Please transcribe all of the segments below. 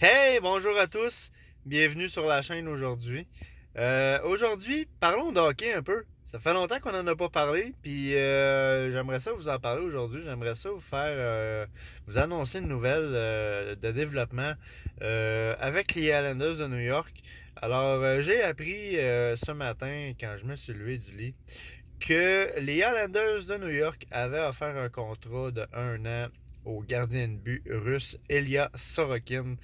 Hey, bonjour à tous. Bienvenue sur la chaîne aujourd'hui. Aujourd'hui, parlons de hockey un peu. Ça fait longtemps qu'on n'en a pas parlé, puis j'aimerais ça vous en parler aujourd'hui. J'aimerais ça vous annoncer une nouvelle de développement avec les Islanders de New York. Alors, j'ai appris ce matin, quand je me suis levé du lit, que les Islanders de New York avaient offert un contrat de 1 an au gardien de but russe Ilya Sorokin.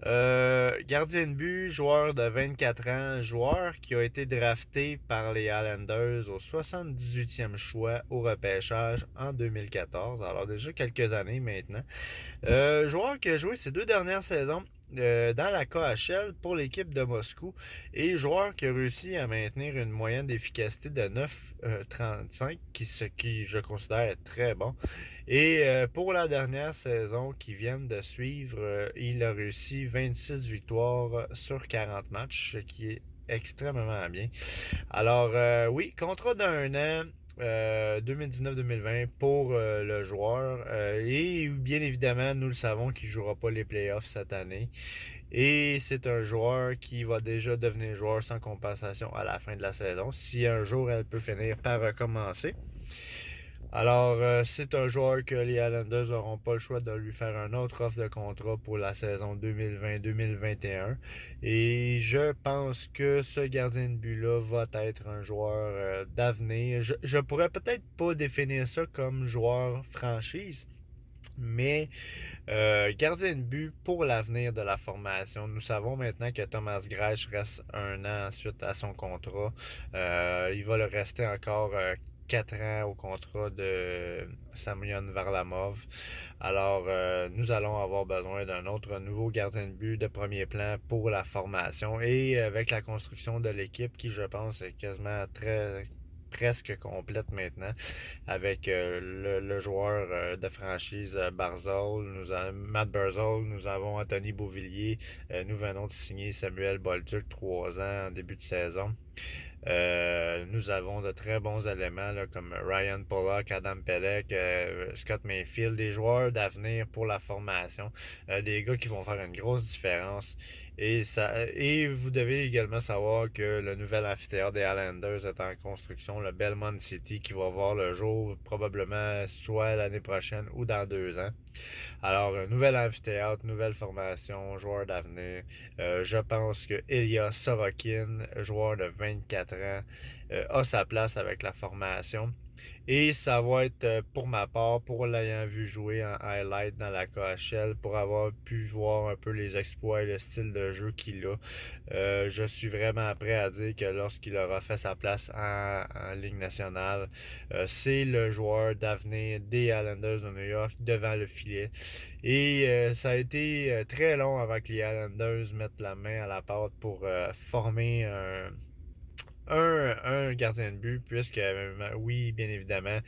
Gardien de but, joueur de 24 ans, joueur qui a été drafté par les Islanders au 78e choix au repêchage en 2014, alors déjà quelques années maintenant. Joueur qui a joué ses 2 dernières saisons dans la KHL pour l'équipe de Moscou et joueur qui a réussi à maintenir une moyenne d'efficacité de 9,35, ce qui je considère être très bon. Et pour la dernière saison qui vient de suivre, il a réussi 26 victoires sur 40 matchs, ce qui est extrêmement bien. Alors, oui, contrat d'1 an. 2019-2020 pour le joueur. Et bien évidemment, nous le savons qu'il ne jouera pas les playoffs cette année. Et c'est un joueur qui va déjà devenir joueur sans compensation à la fin de la saison. Si un jour elle peut finir par recommencer. Alors, c'est un joueur que les Islanders n'auront pas le choix de lui faire un autre offre de contrat pour la saison 2020-2021. Et je pense que ce gardien de but-là va être un joueur d'avenir. Je pourrais peut-être pas définir ça comme joueur franchise, mais gardien de but pour l'avenir de la formation. Nous savons maintenant que Thomas Greisch reste 1 an ensuite à son contrat. Il va le rester encore 4 ans au contrat de Semyon Varlamov. Alors, nous allons avoir besoin d'un autre nouveau gardien de but de premier plan pour la formation et avec la construction de l'équipe qui, je pense, est quasiment presque complète maintenant avec le joueur de franchise Barzal, Matt Barzal, nous avons Anthony Beauvillier, nous venons de signer Samuel Bolduc 3 ans en début de saison. Nous avons de très bons éléments là, comme Ryan Pollock, Adam Pelech, Scott Mayfield, des joueurs d'avenir pour la formation, des gars qui vont faire une grosse différence. Et vous devez également savoir que le nouvel amphithéâtre des Highlanders est en construction, le Belmont City, qui va voir le jour probablement soit l'année prochaine ou dans 2 ans. Alors, un nouvel amphithéâtre, nouvelle formation, joueur d'avenir. Je pense que Ilya Sorokin, joueur de 24 ans, a sa place avec la formation. Et ça va être pour ma part, pour l'ayant vu jouer en highlight dans la KHL, pour avoir pu voir un peu les exploits et le style de jeu qu'il a. Je suis vraiment prêt à dire que lorsqu'il aura fait sa place en Ligue nationale, c'est le joueur d'avenir des Islanders de New York devant le filet. Et ça a été très long avant que les Islanders mettent la main à la pâte pour former un gardien de but, puisque, oui, bien évidemment,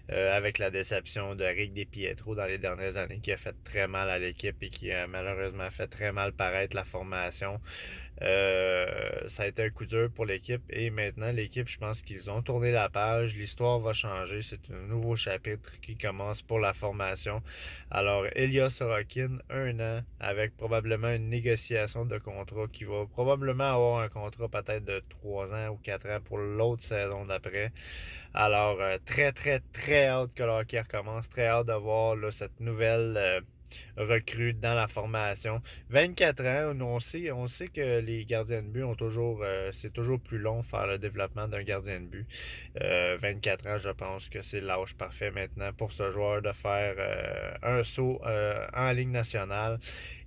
avec la déception de Rick DiPietro dans les dernières années, qui a fait très mal à l'équipe et qui a malheureusement fait très mal paraître la formation. Ça a été un coup dur pour l'équipe et maintenant l'équipe, je pense qu'ils ont tourné la page, l'histoire va changer, c'est un nouveau chapitre qui commence pour la formation. Alors Ilya Sorokin, 1 an avec probablement une négociation de contrat qui va probablement avoir un contrat peut-être de 3 ans ou 4 ans pour l'autre saison d'après. Alors très très très hâte que le hockey recommence, très hâte de voir là, cette nouvelle recrue dans la formation. 24 ans, on sait que les gardiens de but ont toujours, c'est toujours plus long de faire le développement d'un gardien de but. 24 ans, je pense que c'est l'âge parfait maintenant pour ce joueur de faire un saut en Ligue nationale.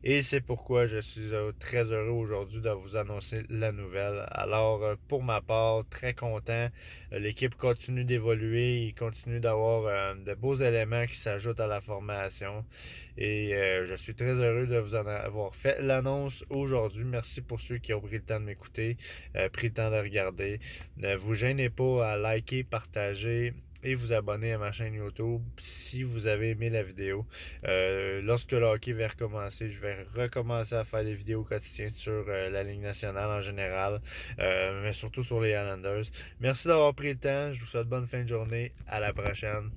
Et c'est pourquoi je suis très heureux aujourd'hui de vous annoncer la nouvelle. Alors, pour ma part, très content. L'équipe continue d'évoluer, il continue d'avoir de beaux éléments qui s'ajoutent à la formation. Et je suis très heureux de vous en avoir fait l'annonce aujourd'hui. Merci pour ceux qui ont pris le temps de m'écouter, pris le temps de regarder. Ne vous gênez pas à liker, partager et vous abonner à ma chaîne YouTube si vous avez aimé la vidéo. Lorsque le hockey va recommencer, je vais recommencer à faire des vidéos quotidiennes sur la Ligue nationale en général, mais surtout sur les Islanders. Merci d'avoir pris le temps. Je vous souhaite bonne fin de journée. À la prochaine.